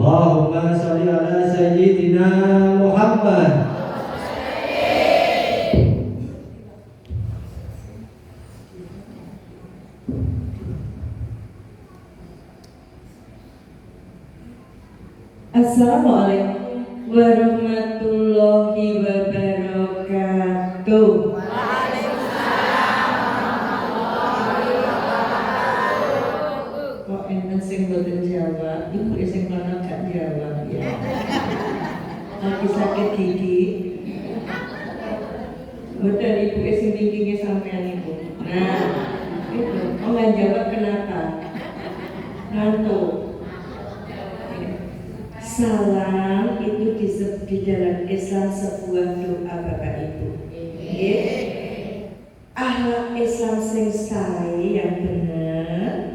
Allahumma sholli ala sayyidina Muhammad. Assalamualaikum warahmatullahi wabarakatuh. Kok enten sing boten jawab, ibu sing kono gak jawab ya. Lagi sakit gigi. Boten ibu sing tingginya sampean ibu. Nah, itu nggak jawab kenapa? Ngantuk. Salam itu di dalam Islam sebuah doa Bapak Ibu. Akhlak Islam sing sae yang benar.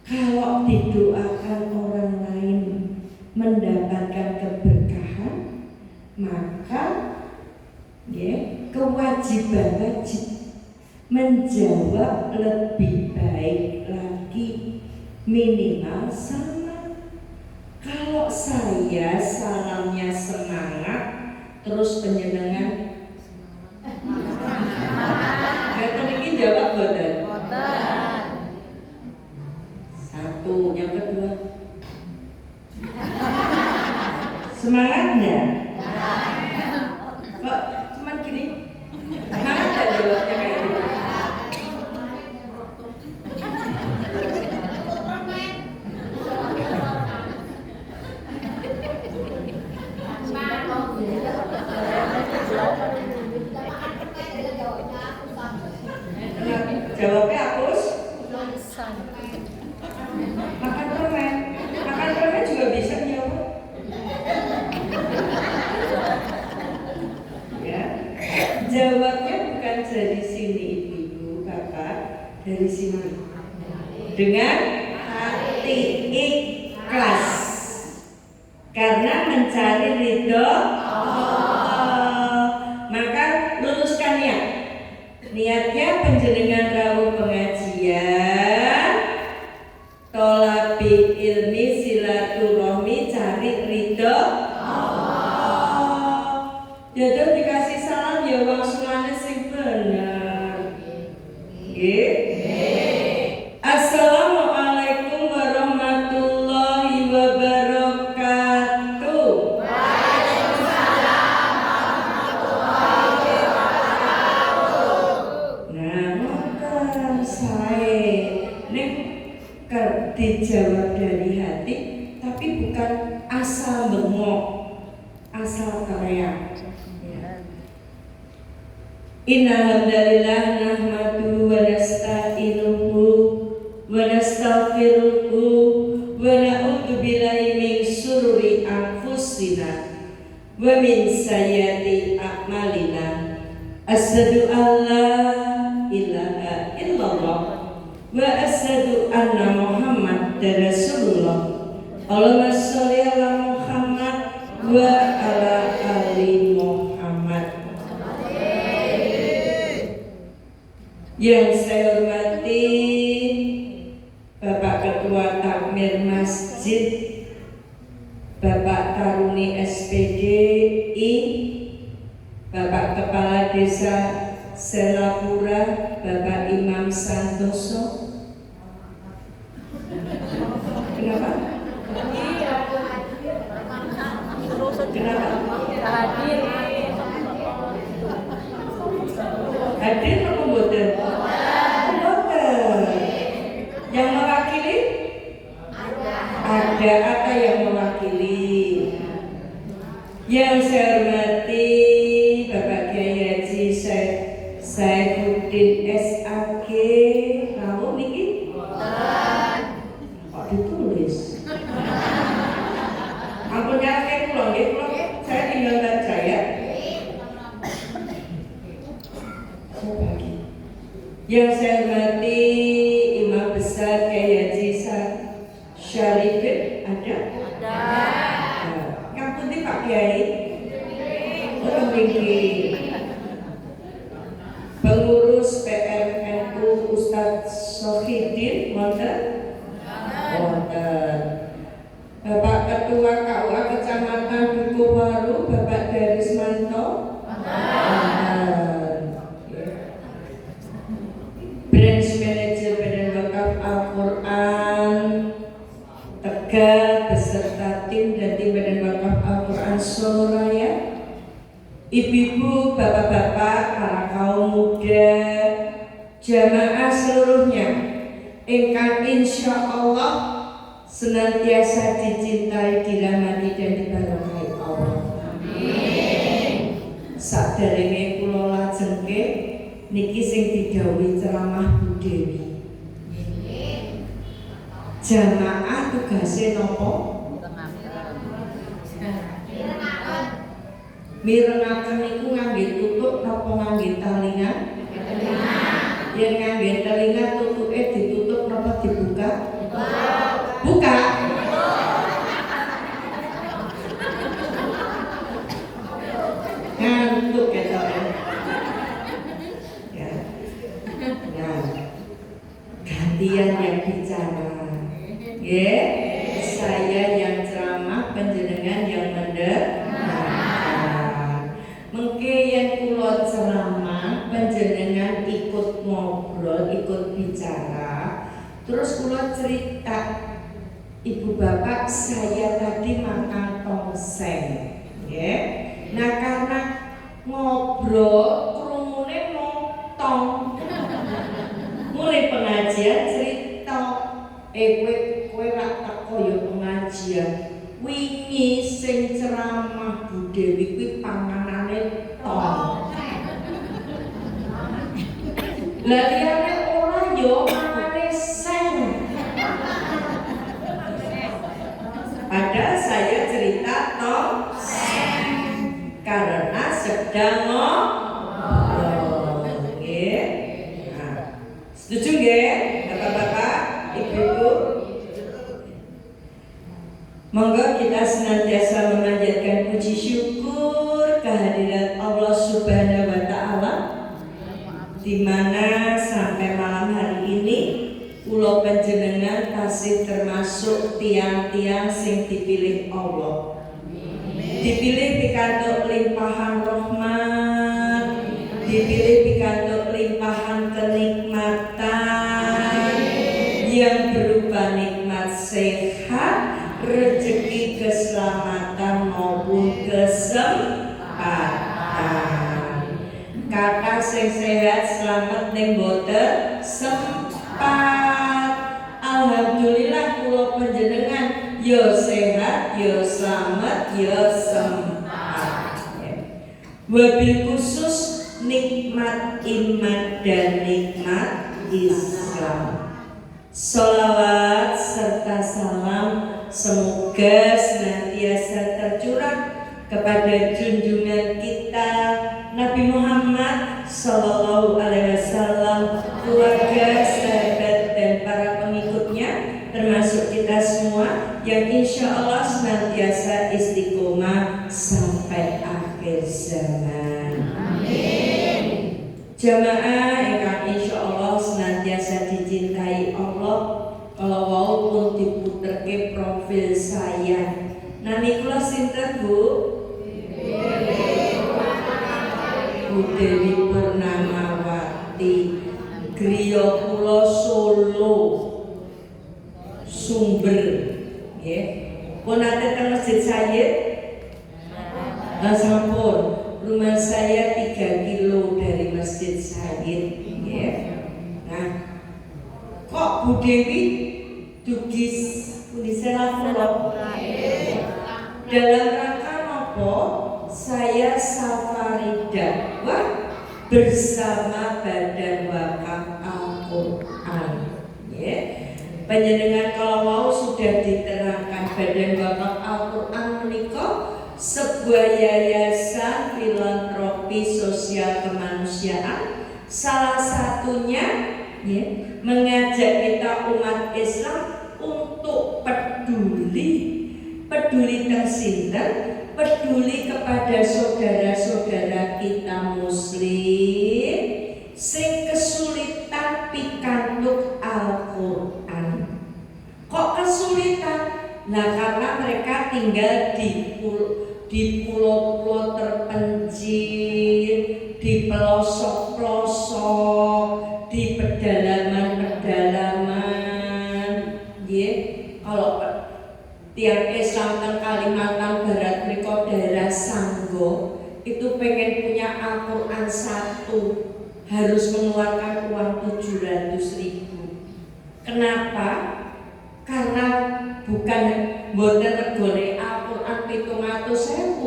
Kalau didoakan orang lain mendapatkan keberkahan, maka kewajiban wajib menjawab lebih baik lagi, minimal sama. Kalau saya salamnya semangat, terus penyenengan. Kata ini jawab boten. Satu, yang kedua. Semangat enggak? Kok cuman gini? Semangat enggak jawabnya kayak gitu? Jawabnya hapus. Makan permen juga bisa jawab. Ya, jawabnya bukan dari sini ibu-ibu, bapak, dari sini. Dengan hati ikhlas, karena mencari ridho Allah. Maka luruskan niat. Niatnya penjenengan rawuh pengajian, tolabi ilmi silaturahmi, cari ridho Allah. Jadi dikasih salam ya maksudnya sing bener. Assalamualaikum warahmatullahi wabarakatuh. Dijawab dari hati, tapi bukan asal bengok, asal teriak. Innal hamdalillah nahmaduhu wa nasta'inuhu wa nastaghfiruhu wa na'udzu billahi min syururi anfusina wa min sayyiati a'malina. Asyhadu an la ilaha illallah wa asyhadu anna Muhammadar Rasulullah. Allahumma sholli ala Muhammad wa ala ali Muhammad. Yang saya hormati Bapak Ketua Takmir Masjid, Bapak Taruni SPDI, Bapak Kepala Desa Selapura, Bapak Imam Santoso. Kenapa? Hadir. Hadir apa boten? Boten. Yang mewakili? Ada yang mewakili. Yang saya hormati Bapak Kiai Haji Saifuddin SAG, kamu niki? Kok ditulis? Ampun nyate kula nggih, saya tinggal baca ya. Yang saya hormati Imam Besar Kiai Haji Syarifin, ada? Yang penting Pak Kiai. Pengurus PMNU Ustadz Sohidin, wonten? Wonten. Bapak Ketua Ketua KUA Kecamatan Dukuhwaru Bapak Darismanto. Branch Manager Badan Wakaf Al-Quran Tegal beserta tim dan tim Badan Wakaf Al-Quran Solo Raya, ibu-ibu, bapak-bapak, para kaum muda, jamaah seluruhnya, ingkang insya Allah senantiasa dicintai, dirahmati dan diberkahi Allah. Amin. Saderenge kula lajengke niki sing didhawuhi ceramah Bu Dewi. Jamaah tugase napa? Mirengaken niku ngangge tutuk napa ngangge talingan? Yen ngangge telinga tutuke ditutup napa dibuka? Buka. Ngantuk ketok ya. Nah, gantian yang bicara. Saya yang ceramah, panjenengan yang mendengarkan. Mengke yang kula ceramah, panjenengan ikut ngobrol, ikut bicara. Terus kula cerita, ibu bapak saya tadi makan tongseng, Nah karena ngobrol, krumune motong. Mulai pengajian cerita, kowe rak teko ya pengajian. Wingi sing ceramah Bu Dewi kuwi panganane tong. Lah liyane ora yo mangane seng. Padahal saya cerita tong seng karena sedang ngobrol. Nah, setuju nggih, Bapak-bapak, Ibu-ibu? Monggo kita senantiasa memanjatkan puji syukur kehadirat Allah Subhanahu wa Ta'ala, di mana sampai malam hari ini kula panjenengan tasih termasuk tiang-tiang sing dipilih Allah. Dipilih pikantuk limpahan rahmat, dipilih pikantuk limpahan kenikmatan yang berupa nikmat sehat, rezeki, keselamatan maupun kesempatan. Kata sing sehat selamat ning boten sempat. Alhamdulillah kula panjenengan ya sehat, ya selamat, ya sempat. Wabil khusus nikmat iman dan nikmat Islam. Sholawat serta salam semoga senantiasa tercurah kepada junjungan kita Nabi Muhammad Sallallahu Alaihi Wasallam, keluarga, sahabat dan para pengikutnya, termasuk kita semua yang insya Allah senantiasa istiqomah sampai akhir zaman. Amin. Jamaah yang insya Allah senantiasa dicintai Allah. Kalau walaupun diputerke profil saya, nami kula sinten Bu? Bu Dewi Purnamawati, griya kula Solo Sumber, pun nate teng Masjid Sayyid. Sampun, rumah saya 3 kilo dari Masjid Sayyid. Nah, kok Bu Dewi dugis pundi selafullah dalam rangka nopo saya safarida bersama Badan Wakaf Al-Quran. Panjenengan kalau mau sudah diterangkan, Badan Wakaf Al-Quran menika sebuah yayasan filantropi sosial kemanusiaan, salah satunya mengajak kita umat Islam untuk peduli tersinten, peduli kepada saudara-saudara kita muslim sing kesulitan pikantuk Al-Quran. Kok kesulitan? Nah, karena mereka tinggal di pulau-pulau terpencil, di pelosok-pelosok, di pedalaman-pedalaman. Nggih, kalau tiang Islam teng Kalimantan Barat menika daerah Sanggo, itu pengen punya Al-Qur'an 1 harus mengeluarkan uang 700.000. Kenapa? Karena bukan mboten regane Al-Qur'an 700.000,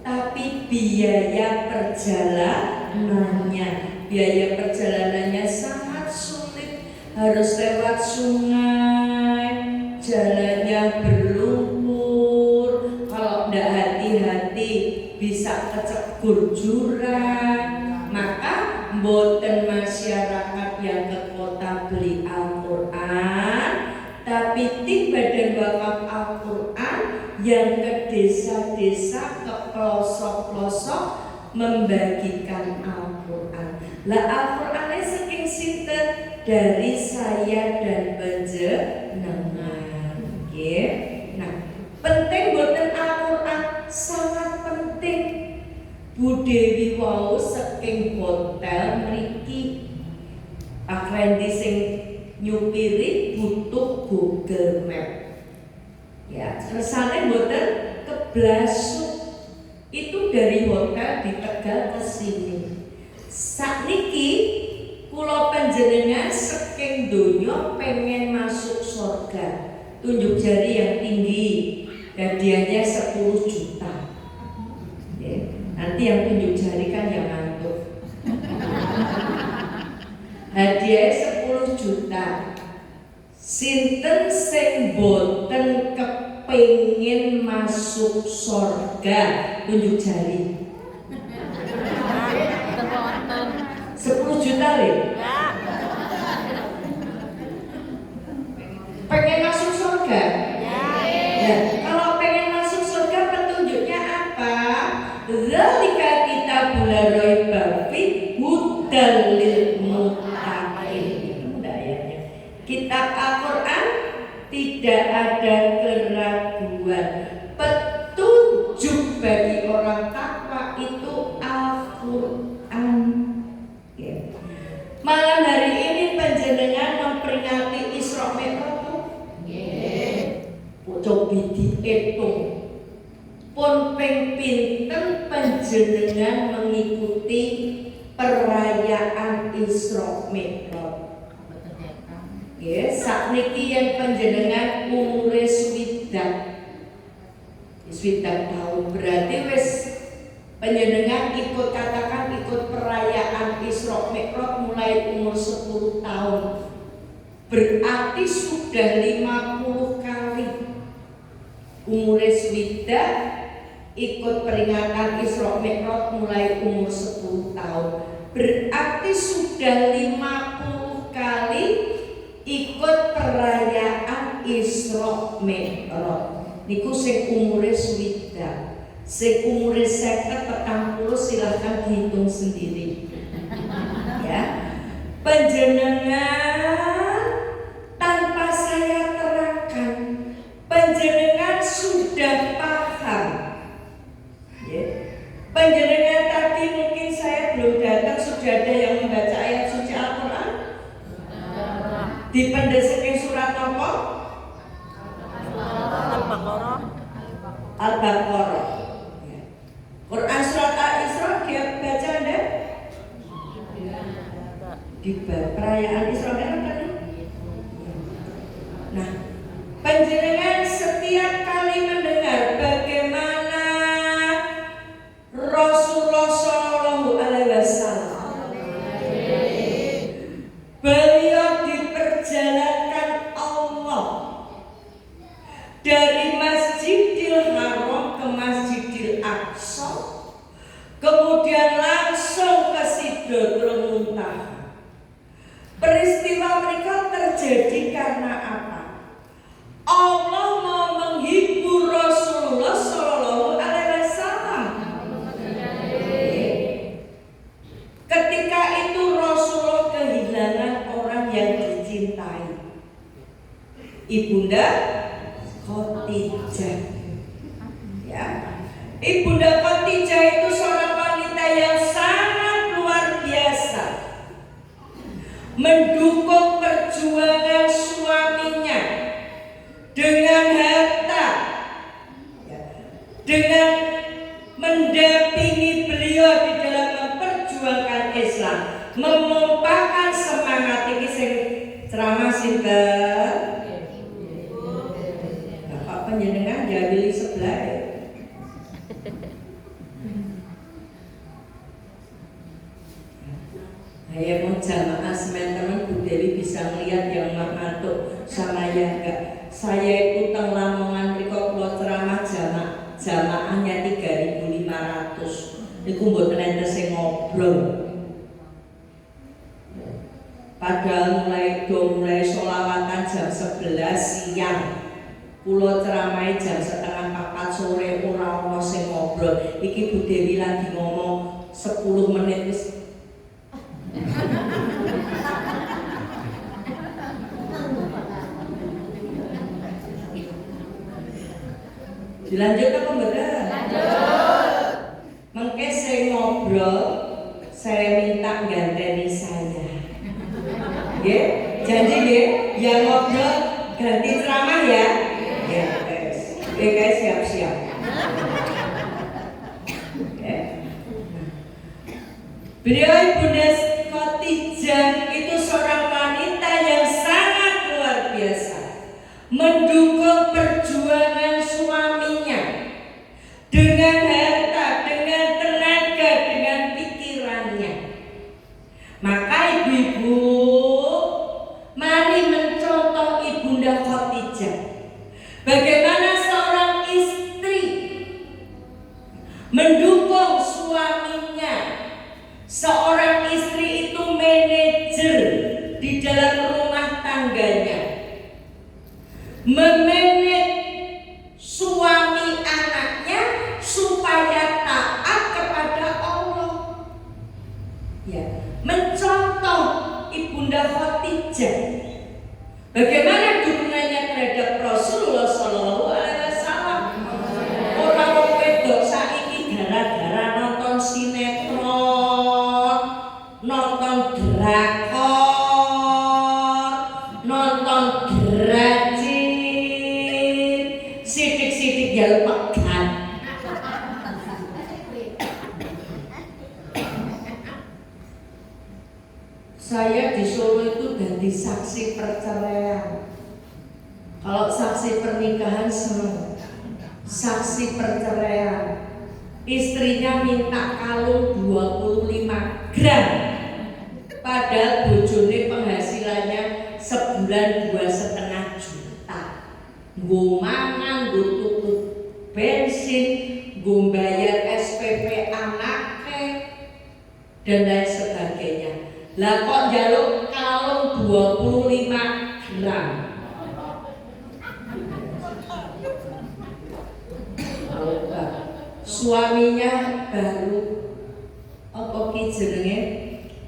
tapi biaya perjalanannya. Biaya perjalanannya sangat sulit, harus lewat sungai, jalannya berlumpur, kalau tidak hati-hati bisa kecegur jurang. Maka mboten masyarakat yang ke kota beli Al-Qur'an, tapi tim Badan Wakaf Al-Qur'an yang ke desa-desa, ke pelosok-pelosok membagikan Al-Qur'an. Lah Al-Qur'ane saking sinten? Dari saya dan panjenengan. Nggih. Nah, penting mboten Al-Qur'an, sangat penting. Bu Dewi wau saking hotel mriki, Pak Randy sing nyupiri butuh Google Map. Ya, kersane mboten keblasuk. Itu dari hotel di Tegal ke sini. Sakniki kula panjenengan saking donya pengen masuk surga. Tunjuk jari yang tinggi. Hadiahnya 10 juta. Ya, nanti yang tunjuk jari kan yang ngantuk. Hadiahnya 10 juta. Sinten sing boten kepengin masuk surga, tunjuk jari. 10 juta le? Pengen masuk surga? Ya. Kalau pengen masuk surga petunjuknya apa? Zalika kitabul la raiba fihi hudal lil muttaqin. Itu ayatnya. Kitab Al-Qur'an tidak ada keraguan. Petunjuk bagi orang takwa itu Al-Qur'an. Ya. Malam hari ini panjenengan memperingati Isra Mi'raj. Cobi dihitung pun ping pinten panjenengan mengikuti perayaan Isra Mi'raj. Ya, sakniki yang panjenengan umure swidak tahun, berarti wis panjenengan ikut, katakan ikut perayaan Isra Mi'raj mulai umur 10 tahun. Berarti sudah 50 kali umure swidak ikut peringatan Isra Mi'raj mulai umur 10 tahun. Berarti sudah 50 kali ikut perayaan Isra Mi'raj. Niku sing umure swidak. Sing umure 50 silahkan dihitung sendiri. Ya. Panjenengan tanpa saya terangkan, panjenengan sudah paham. Ya. Panjenengan tadi mungkin saya belum datang sudah ada yang membaca ayat suci Al-Qur'an. Di pendesakan surat apa? Al-Baqarah. Ya. Quran surat Al-Isra dia baca Anda? Di perayaan Isra Mi'raj kan? Nah, panjenengan setiap kali mendengar bagaimana Rasulullah Shallallahu Alaihi Wasallam beliau diperjalankan Allah dari Masjidil Haram ke Masjidil Aqsa, kemudian langsung ke Sidratul Muntaha. Peristiwa Ibunda Khadijah itu seorang wanita yang sangat luar biasa, mendukung perjuangan suaminya dengan harta, dengan mendampingi beliau di dalam memperjuangkan Islam, menumpahkan semangat ini sing ceramah sinten. Bapak panjenengan jawili sebelah. Saya mau jamaah teman Bu Dewi bisa melihat yang ngantuk sama yang enggak. Saya itu teng Lamongan mriko kula ceramah jamaahnya 3.500. Niku mboten enten sing ngobrol. Padahal mulai sholawatan jam 11 siang. Kula ceramahe jam 3:30 sore ora ono sing ngobrol. Iki Bu Dewi lagi ngomong 10 menit wis dilanjut apa bener? Lanjut. Mengke saya ngobrol, saya minta ganteni saya. Nggih, janji nggih, yang ngobrol ganti ceramah ya. Ya, guys. Oke guys, siap-siap. Oke. Beliau Ibunda Khadijah itu seorang wanita yang sangat luar biasa, mendukung perjuangan suaminya dengan harta, dengan tenaga, dengan pikirannya. Maka ibu-ibu, mari mencontoh Ibunda Khadijah. Bagaimana seorang istri mendukung suaminya. Seorang istri itu manajer di dalam rumah tangganya, memanage suami anaknya supaya taat kepada Allah. Ya, mencontoh Ibunda Khadijah. Bagaimana dukungannya terhadap Rasulullah Shallallahu Alaihi Wasallam. Orang wedok saiki gara-gara nonton sinetron, nonton drakor, nonton drajin, sidik-sidik ya pegan. Saya di Solo itu ganti saksi perceraian. Kalau saksi pernikahan seneng, saksi perceraian. Istrinya minta kalung 25 gram, padahal bojone penghasilannya sebulan 2,5 juta. Nggo mangan, nggo tuku bensin, nggo bayar SPP anaknya dan lain sebagainya. Lah kok njaluk kalung 25 gram. Suaminya baru apa ki jenenge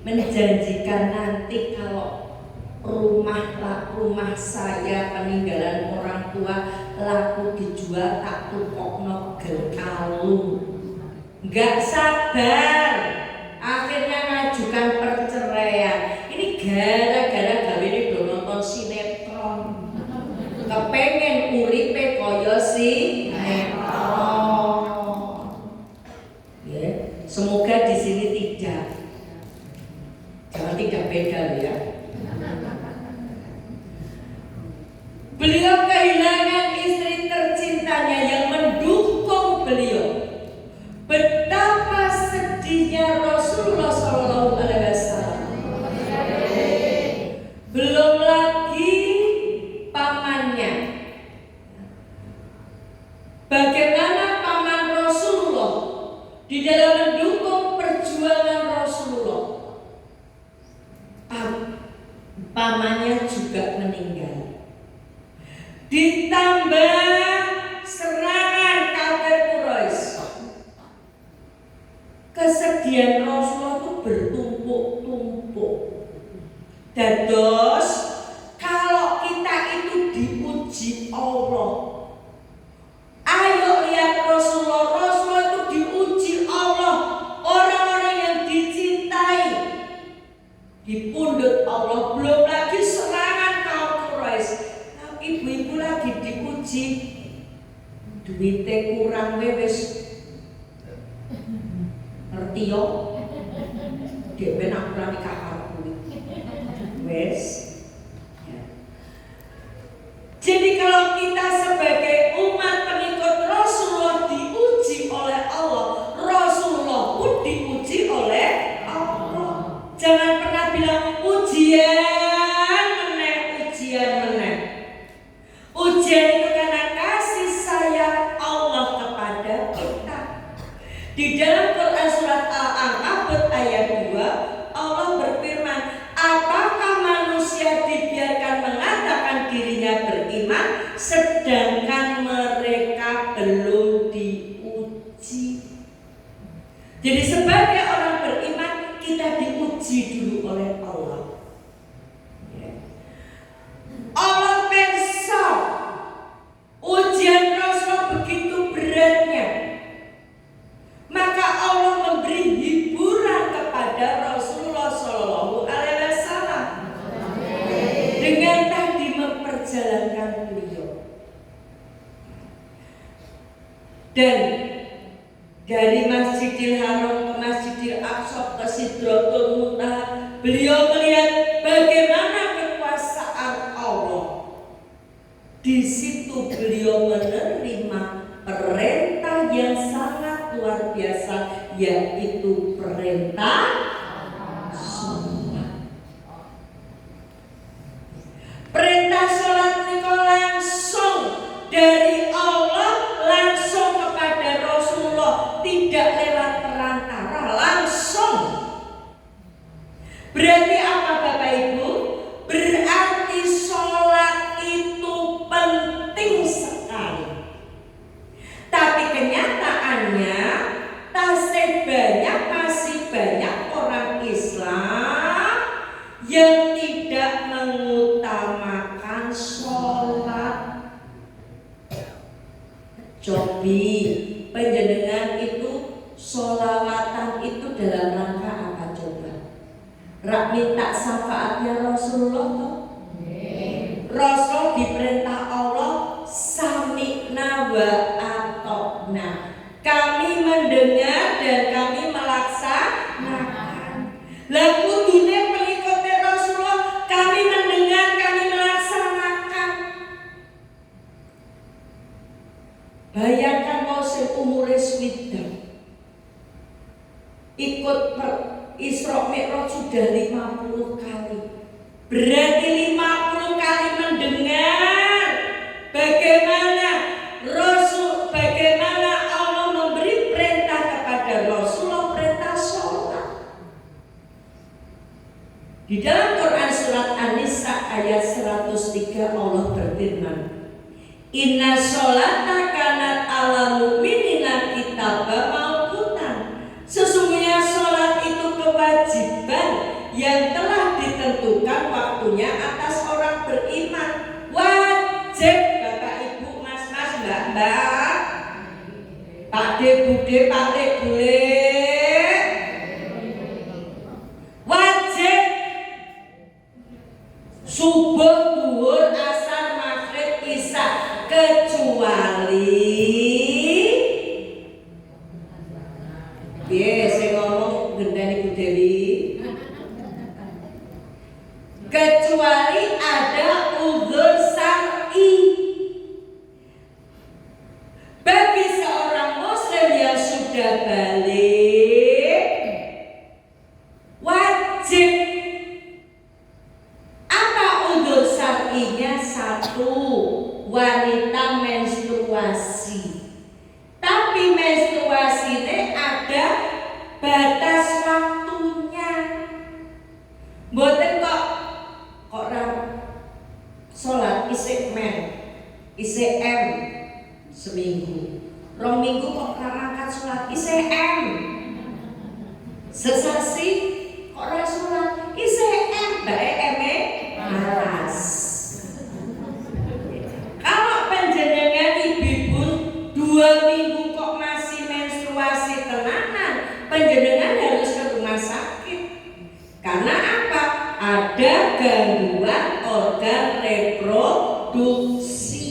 menjanjikan nanti kalau rumah saya peninggalan orang tua laku dijual tak tukokno kalung. Enggak sabar, akhirnya ngajukan perceraian. Ini gara-gara gawene do nonton sinetron. Kepengen uripe kaya sinetron. Ya, semoga di sini tidak. Jangan tidak beda ya. Beliau kehilangan istri tercintanya yang mendukung beliau. Betapa sedihnya Rasulullah Shallallahu Alaihi Wasallam. Belum lagi pamannya. Bagaimana paman Rasulullah di dalam mendukung perjuangan Rasulullah. Pamannya juga meninggal. Ditambah serangan kafir Quraisy. Kesedihan Rasulullah itu bertumpuk-tumpuk. Dados kalau kita itu diuji Allah, ayo lihat Rasulullah duwite kurang wis ngerti yo. Dek ben aku ora nikah karo kuwi. Wis. Jadi kalau kita sebagai umat pengikut Rasulullah diuji oleh Allah, Rasulullah pun diuji oleh Allah. Jangan pernah bilang ujian meneh. Ujian itu karena kasih sayang Allah kepada kita. Di dalam Quran surat Al-Ankabut ayat 2, Allah berfirman, apakah manusia dibiarkan mengatakan dirinya beriman sedangkan mereka belum diuji. Jadi sebagai orang beriman kita diuji dulu oleh Allah. Allah pensau ujian Rasul begitu beratnya, maka Allah memberi hiburan kepada Rasulullah Shallallahu Alaihi Wasallam dengan tadi memperjalankan beliau. Dan dari Masjidil Haram ke Masjidil Aqsa ke Sidratul Muntaha, beliau melihat bagaimana kekuasaan Allah. Di situ beliau menerima perintah yang sangat luar biasa, yaitu perintah sholat. Perintah sholat itu langsung dari Allah langsung kepada Rasulullah, tidak lewat perantara, langsung. Berarti apa Bapak Ibu? Berarti sholat itu penting sekali. Tapi kenyataannya masih banyak orang Islam yang tidak mengutamakan sholat. Cobi penjenengan itu sholawatan itu dalam rangka apa coba? Rak minta syafaatnya Rasulullah toh? Rasul diperintah Allah sami'na wa ata'na. Kami mendengar dan kami melaksanakan. Lah kudune pengikut Rasulullah, kami mendengar, kami melaksanakan. Bayangkan mau umure swidak ikut Isra Mi'raj sudah 50 kali. Berarti 50 kali mendengar bagaimana Allah memberi perintah kepada Rasulullah, perintah sholat. Di dalam Quran surat An-Nisa ayat 103 Allah berfirman, inna sholata kanat ala mu'minina kitaban mauqutan. Sesungguhnya sholat itu kewajiban yang telah ditentukan waktunya atas orang beriman. Wajib Bapak Ibu, Mas-mas, Mbak-mbak, Pakde, Bude, Pakde, Bule, wajib subuh, duhur, asar, maghrib, isya, kecuali saya ngomong gendani Bu Dewi, kecuali ada uzur syar'i. Bagi seorang muslim yang sudah balik, wajib. Apa uzur syar'inya? Satu, wanita menstruasi. Tapi menstruasi ini ada batas waktunya. Mboten kok sholat isik M seminggu, rong minggu kok rangkat sholat isik M, sesasi kok ora sholat isik M, bae M-e malas. Kalau panjenengan ibu-ibu 2 minggu kok masih menstruasi tenanan, panjenengan harus ke rumah sakit. Karena apa? Ada gangguan organ reproduksi.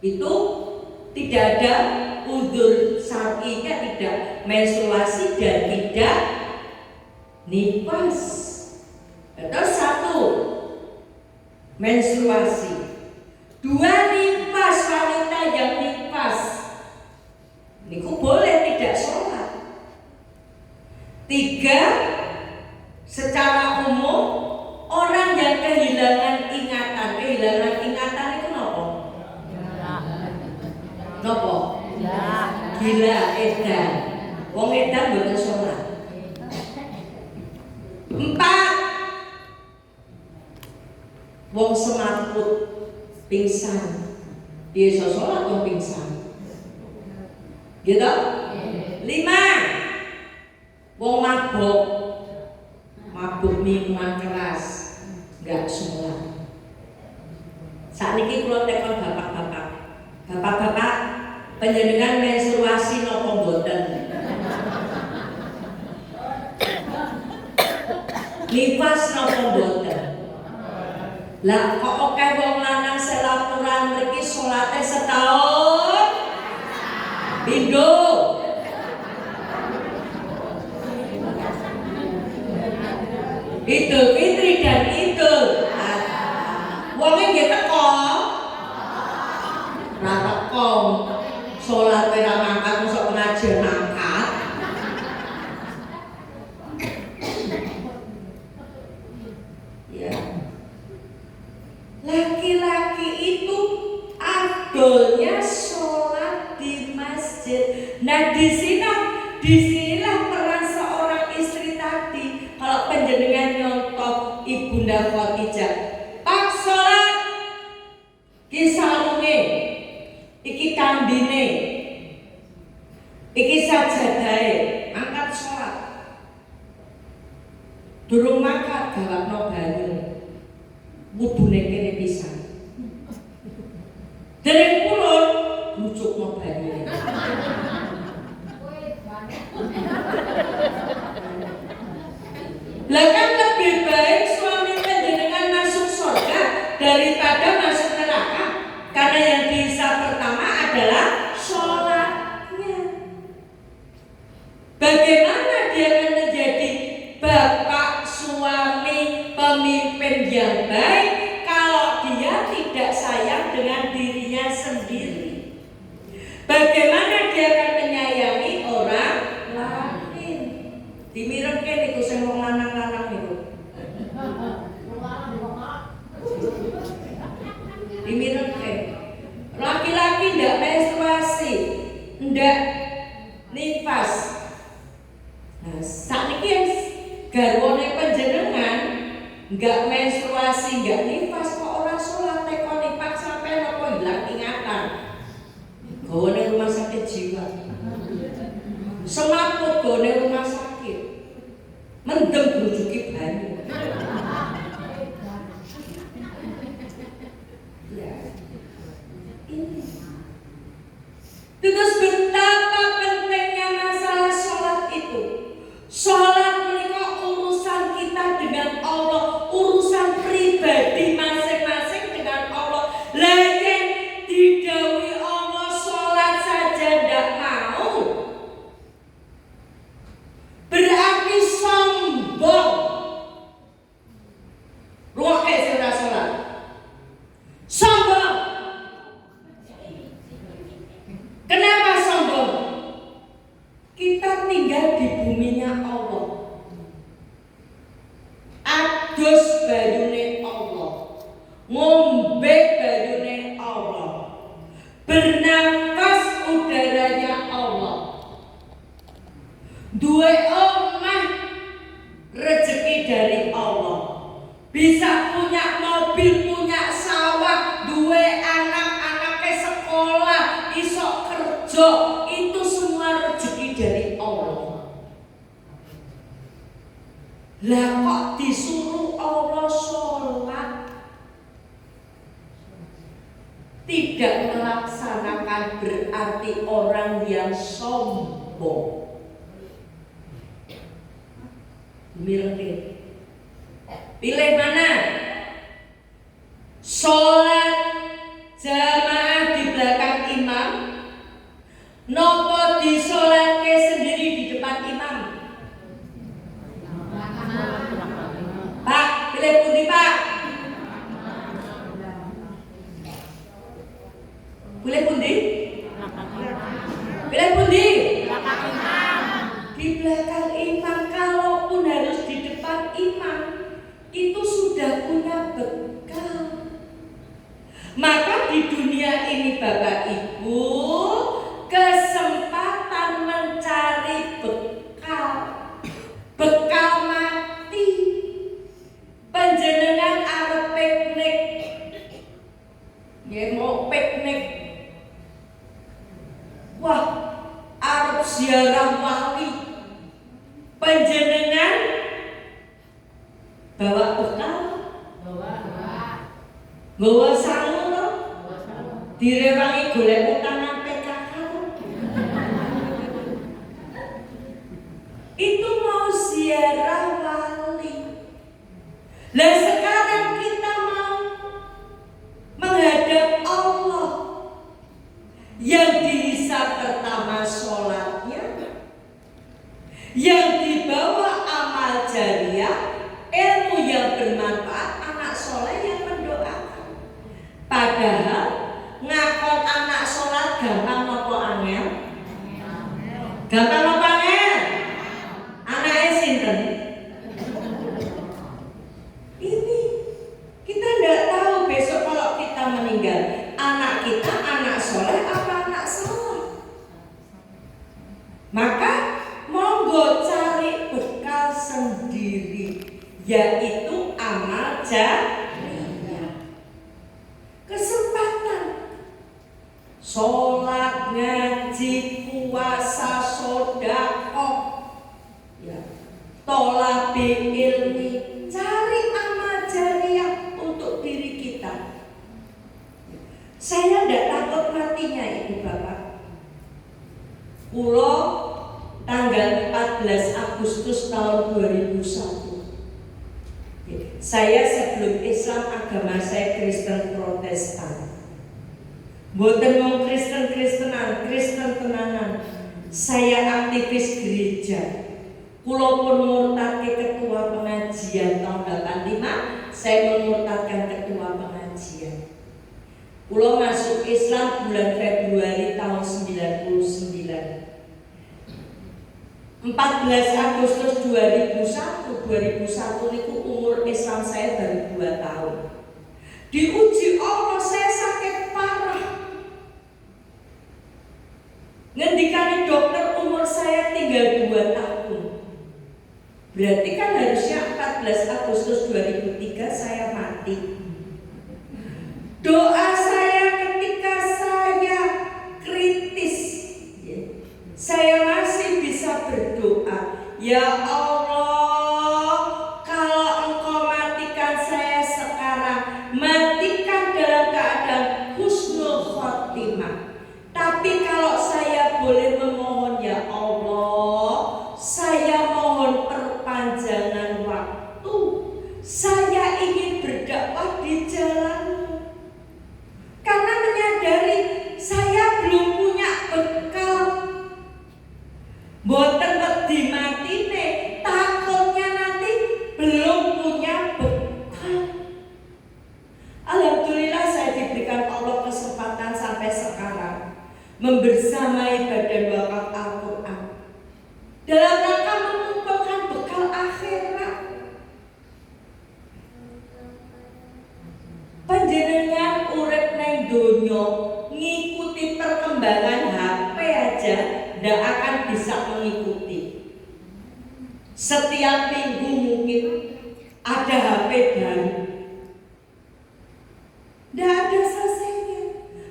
Itu tidak ada udzur syar'inya, tidak menstruasi dan tidak nifas. Terus satu menstruasi, dua nifas, wanita yang nifas niku boleh tidak sholat. Tiga, secara umum orang yang kehilangan ingatan itu nopo? Nopo? Gila, edan. Wong edan mboten sholat. Empat, wong semaput pingsan, dia sholat wong pingsan, gitu. Lima, wong mabuk minuman keras, nggak sholat. Saat ini kalau telepon bapak, penjenengan menstruasi nopo mboten? Nifas nopo mboten? Lah kok oke wong lanang selapuran mriki salate setahun pindho. Idul Fitri dan Idul Adha. Wonge nggih teko. Ra teko. Salate ra mangkat mosok pengajian mangkat. Ya. Laki-laki itu adolnya sholat di masjid. Nah disinilah peran seorang istri tadi. Kalau penjenengan nyontoh Ibunda Khadijah, pak sholat, ki sarunge, iki kambine, iki sajadahe, angkat sholat. Durung makan gawakno banyu. Wudune kene pisan. Dereng purun ngucukno banyune. Lah kan lebih baik suami penjenengan masuk surga daripada masuk neraka. Karena yang dihisab pertama adalah sholatnya. Bagaimana dia akan menjadi bapak, suami, pemimpin yang baik kalau dia tidak sayang dengan dirinya sendiri? Bagaimana dia akan menyayangi orang lain? Dimirengke niku sing wong lanang-lanang niku. Dimirengke. Laki-laki ndak menstruasi, ndak nifas. Nah, sakniki yang garwane panjenengan nggak menstruasi, nggak nifas, kok orang sholat teko nipak sampai nopo hilang ingatan. Gawane rumah sakit jiwa. Semaput gawane rumah sakit. Mendem grujuki banyu. Ya. Ini. Terus betapa pentingnya masalah sholat itu. Sholat menika urusan kita dengan Allah, urusan pribadi masing-masing dengan Allah. Lain didhawuhi Allah sholat saja ndak mau, berarti sombong. Ruwake sing ora sholat. Sombong. Kenapa sombong? Kita tinggal di buminya Allah. Adus banyune Allah, ngombe banyune Allah, bernafas udaranya Allah, duwe omah rezeki dari Allah, bisa punya mobil, punya sawah, duwe anak-anaknya sekolah, iso kerja, itu semua rezeki dari Allah. Lah kok disuruh Allah sholat, tidak melaksanakan berarti orang yang sombong. Milih, pilih mana? Sholat jamaah di belakang Nopo disolatke sendiri di depan imam? Pak, pilih pundi Pak? Pilih pundi? Pilih pundi? Di belakang imam. Kalaupun harus di depan imam, itu sudah punya bekal. Maka di dunia ini Bapak Ibu, kesempatan mencari bekal, bekal mati. Panjenengan arep piknik, ya mau piknik, wah arep ziarah wali, panjenengan bawa bekal, bawa sangu loh, direwangi golek utang nang PKK. Itu mau ziarah wali. Lah sekarang kita mau menghadap Allah yang dihisab pertama sholatnya, yang dibawa amal jariah, ilmu yang bermanfaat, anak soleh yang mendoakan. Padahal ngakon anak sholat gampang nopo angel? Gampang nopo angel? Anaknya sinten? Ini kita tidak tahu besok kalau kita meninggal, anak kita anak soleh apa anak salah. Maka monggo cari bekal sendiri, yaitu amal jariah. Kesempatan sholat, ngaji, puasa, sedekah, ya, thalabil ilmi, cari amal jariah untuk diri kita. Saya tidak takut matinya Ibu Bapak. Kulo tanggal 14 Agustus tahun 2001. Saya sebelum Islam agama saya Kristen Protestan. Mboten wong Kristen-Kristenan, Kristen tenanan. Saya aktivis gereja. Kulo pun murtadke ketua pengajian tahun 85, saya memurtadkan ketua pengajian. Kulo masuk Islam bulan Februari tahun 99. 14 Agustus 2001 niku umur Islam saya baru 2 tahun. Diuji Allah, saya sakit parah. Ngendikane dokter umur saya tinggal 2 tahun. Berarti kan harusnya 14 Agustus 2003 saya mati. Doa saya ketika saya kritis, saya masih bisa berdoa, ya Allah, kalau Engkau matikan saya sekarang, matikan dalam keadaan husnul khotimah. Tapi kalau saya boleh memohon, ya Allah, saya mohon perpanjangan waktu. Saya ingin berdakwah di jalan-Mu. Karena menyadari saya belum punya bekal. Boten wedi matine, takutnya nanti belum punya bekal. Alhamdulillah saya diberikan Allah kesempatan sampai sekarang membersamai badan wakaf Al-Quran dalam rangka mengumpulkan bekal akhirat. Panjenengan urip nang donya ngikuti perkembangan HP aja ndak akan bisa mengikuti. Setiap minggu mungkin ada HP baru, ndak ada selesainya.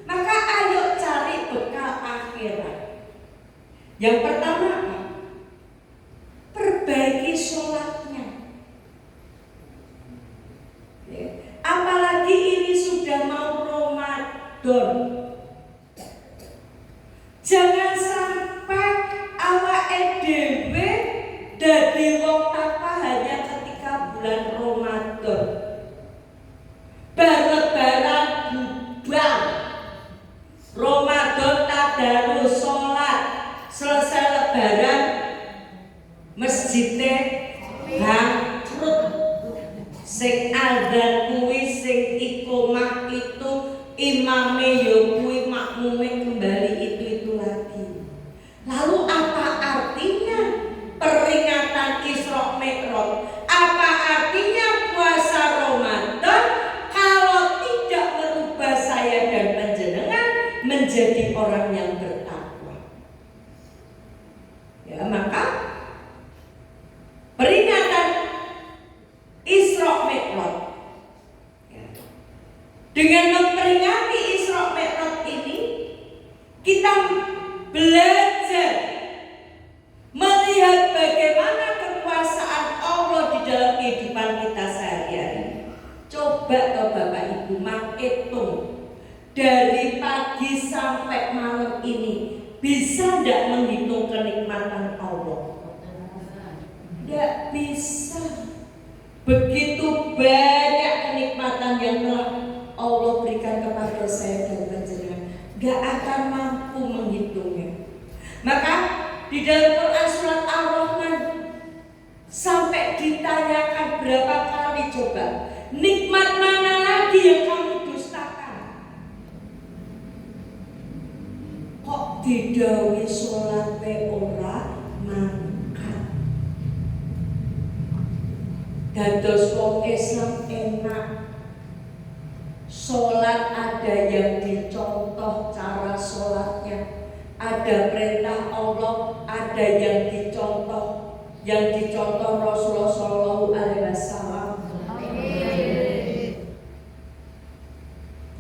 Maka ayo cari bekal akhirat. Yang pertama, perbaiki sholatnya. Apalagi ini sudah mau Ramadan. Jangan sampai awake dhewe dadi wong takwa hanya ketika bulan Ramadan. masjide bangkrut. Sing adzan kuwi sing iqomah itu imame yo kuwi makmume kembali itu lagi. Lalu apa artinya peringatan Isra Mi'raj? Apa artinya puasa Ramadan kalau tidak merubah saya dan panjenengan menjadi orang yang bertakwa? Ya, maka peringatan Isra Mi'raj, ya, dengan memperingati Isra Mi'raj ini kita belajar melihat bagaimana kekuasaan Allah di dalam kehidupan kita sehari-hari. Coba Bapak Ibu menghitung dari pagi sampai malam ini, bisa tidak menghitung kenikmatan Allah? Tidak bisa. Begitu banyak kenikmatan yang telah Allah berikan kepada saya dan panjenengan, gak akan mampu menghitungnya. Maka di dalam Quran surat Ar-Rahman sampai ditanyakan berapa kali, coba nikmat mana lagi yang kamu dustakan? Kok didhawuhi salat ora mangkat? Dados wong Islam enak. Sholat ada yang dicontoh cara sholatnya, ada perintah Allah, ada yang dicontoh Rasulullah Shallallahu Alaihi Wasallam.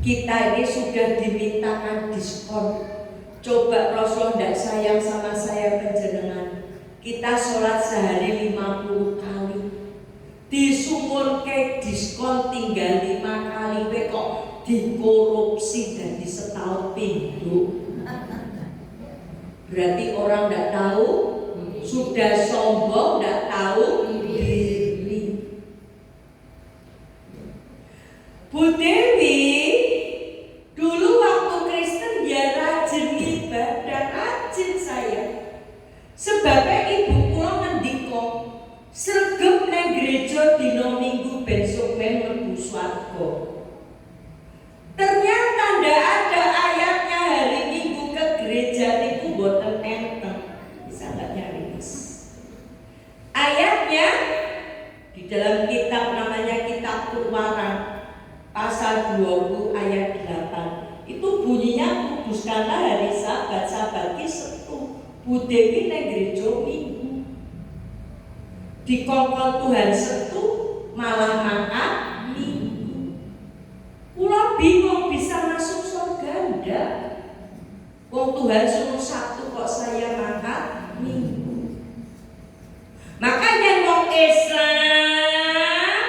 Kita ini sudah dimintakan diskon. Coba Rasulullah tidak sayang sama saya panjenengan, kita sholat sehari 50 kali. Disumur ke diskon tinggal 5 kali, kok dikorupsi dan setahun pindu. Berarti orang tidak tahu, sudah sombong, tidak tahu diri. Bu Dewi dulu waktu Kristen ya rajin ibadah, rajin saya. Sebabnya ibu kula ngendika, sregep nang gereja dina Minggu besok men mlebu swarga. Ternyata ndak ada ayatnya hari Minggu ke gereja niku boten enten. Bisa enggak nyari, Mas? Ayatnya di dalam kitab namanya kitab Keluaran pasal 20 ayat 8. Itu bunyinya, kuduskanlah hari Sabat ki Setu. Bu Dewi nang gereja Minggu. Dikongkon Tuhan Setu malah makan Minggu. Kula bingung bisa masuk surga ndak? Wong Tuhan suruh Sabtu kok saya makan Minggu. Makanya wong Islam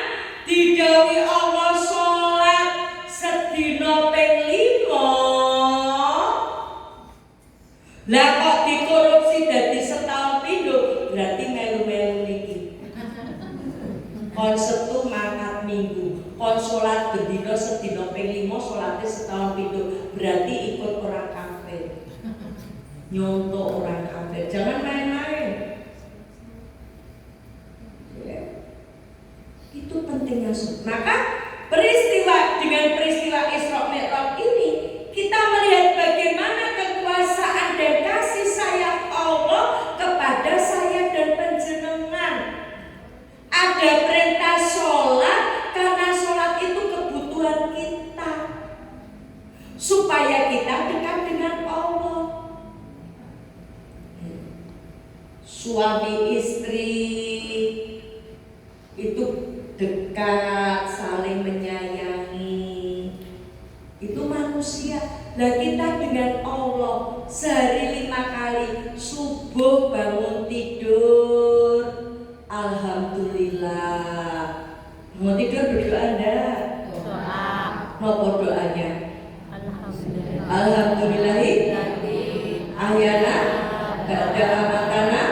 didhawuhi Allah sholat sedina ping 5. Lah kok dikorupsi dadi setahun pindho, berarti melu-melu niki. Kon Setu mangkat Minggu, kon sholat bendina sedina ping 5, sholatnya setahun pindho, berarti ikut orang kafir. Nyontoh orang kafir, jangan main-main. Ya. Itu pentingnya. Maka dengan peristiwa Isra Mi'raj ini kita melihat bagaimana kekuasaan dan kasih sayang Allah kepada saya dan panjenengan. Ada perintah sholat karena sholat itu kebutuhan kita supaya kita dekat dengan Allah. Suami istri itu dekat, saling menyayangi, itu manusia. Nah kita dengan Allah sehari 5 kali, subuh bangun tidur, alhamdulillah. Bangun tidur berdoa enggak? Doa. Apa doanya? Alhamdulillahi ahyana ba'da amatana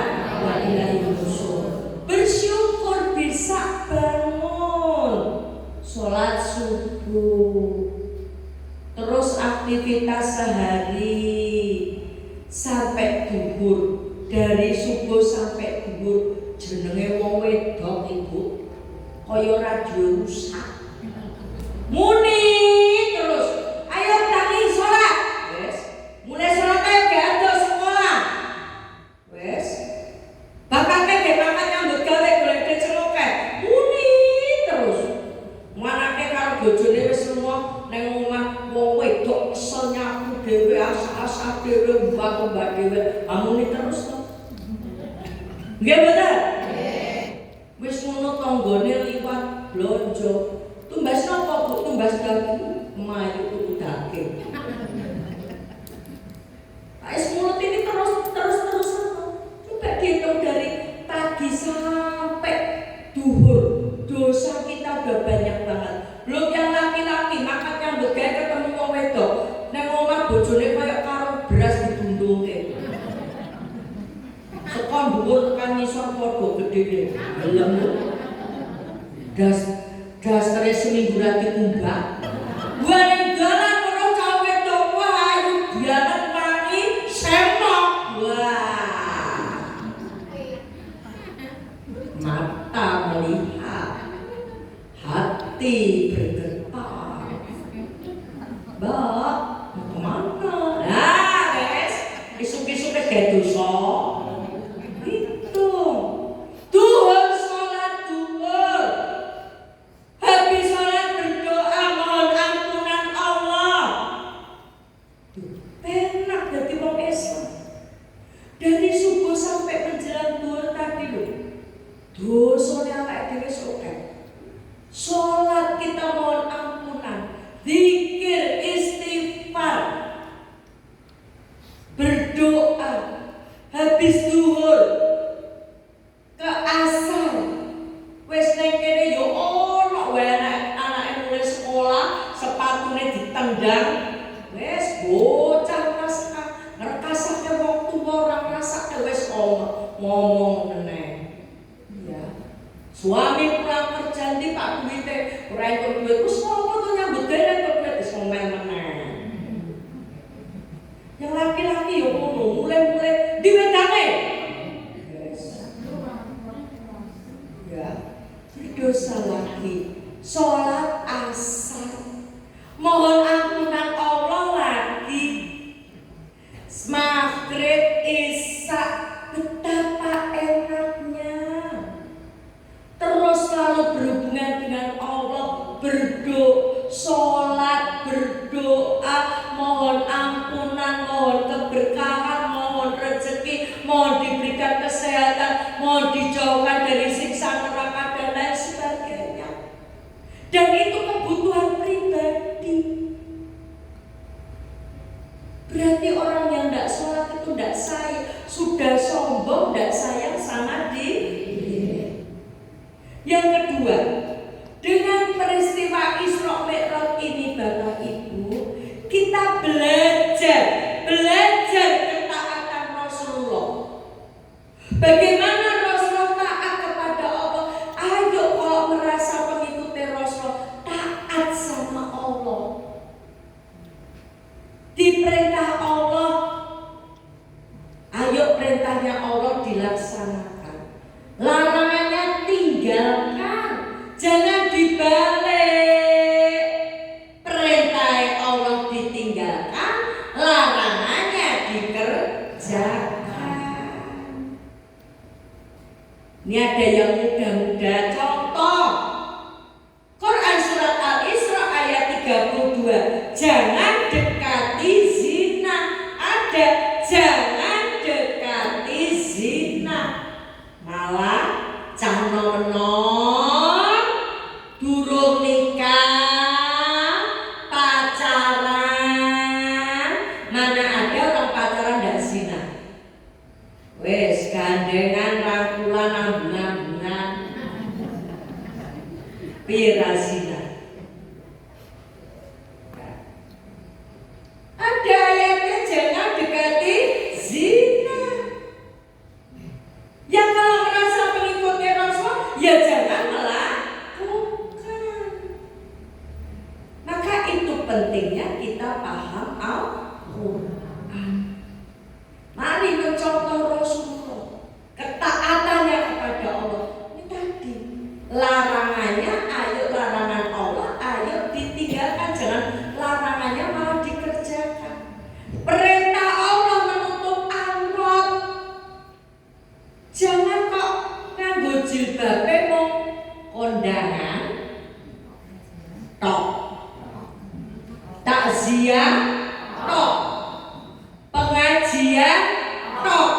wa ilaihi nusyur. Bersyukur bisa bangun, sholat subuh, terus aktivitas sehari sampai duhur. dari subuh sampai dhuwur jenenge wong wedok ibu kaya radio rusak. Muni terus, ayo tangi sholat. Wes, mulai sholat ayo gak sekolah. Wes, bapaknya gak makan nyambut gawe golek celoke. Muni terus, manake karo bojone wis semua neng omah wong wedok iso nyapu dhewe asa-asa dhewe mbak-mbak dhewe. Muni terus to. Nggih bener? Wis ngono tanggane liwat blonjo. Tumbas napa Bu? Tumbas daging. Mayu tuku daging. Wis mulut ini terus. Coba dihitung dari pagi sampai duhur. Dosa kita udah banyak banget. Belum yang laki-laki makan nyambut gawe ketemu wong wedok. Nang omah bojone kaya karo beras didundungke. Tekan dhuwur tekan ngisor padha gedhe. Gelem. Dasare seminggu lagi kumbang. Gua ning dalan karo cah wedok ayu biaran wangi semok. Wah. Mata melihat, hati bergetar. Mbak, mau kemana? Nah, guys, isuk-isuk kayak dosa. Duhur sholat duhur. Habis sholat berdoa mohon ampunan Allah. Enak jadi wong Islam. Dari subuh sampai menjelang duhur tadi loh. Dosanya awake dhewe sokek. Sholat kita mohon ampunan. Zikir istighfar. Berdoa. Habis duhur ke asar. Wes neng kene yo ono wae anake mulai sekolah, sepatune ditendang. Wes bocah ngerkasake wong tuwa ora ngrasake wes ngomong meneh. Ya. Suami pulang kerja ndi Pak duwite ora entuk duit wis ngopo to nyambut gawe entuk duit wis ngomel meneh. Yang laki-laki yo ngono, mulai diwedane. Berdosa lagi, sholat asar, mohon ampunan Allah lagi, maghrib isya, betapa enaknya. Terus selalu berhubungan dengan Allah, sholat, berdoa, mohon ampunan, mohon keberkahan, mohon rezeki, mohon diberikan kesehatan, mohon dijauhkan dari siksa neraka dan lain sebagainya. Dan itu kebutuhan pribadi. Berarti orang yang tidak sholat itu tidak sayang, sudah sombong, tidak sayang sama diri. Yang kedua, dengan peristiwa Isra Mi'raj ini Bapak Ibu, kita belajar ketaatan Rasulullah. Bagaimana Rasulullah taat kepada Allah? Ayo kalau merasa mengikuti Rasulullah, taat sama Allah. Diperintah Allah, ayo perintahnya Allah dilaksanakan. Larangannya tinggalkan, jangan dibalik. Perintah Allah ditinggalkan, larangannya dikerjakan. Ini ada yang muda-muda. Contoh Quran surat Al-Isra ayat 32. Jangan dekati zina. Ada jangan dekati zina. Malah cah-nom durung nikah pacaran. Mana ada orang pacaran dan zina. Wes gandengan rangkulan ambung-ambungan pira zina. Ada ayatnya jangan dekati zina. Yang kalau merasa mengikuti Rasul, ya jangan melakukan. Maka itu pentingnya kita paham Al-Quran. Mari mencontoh Rasulullah. nganggo jilbabe mung kondangan tok, takziah tok, pengajian tok.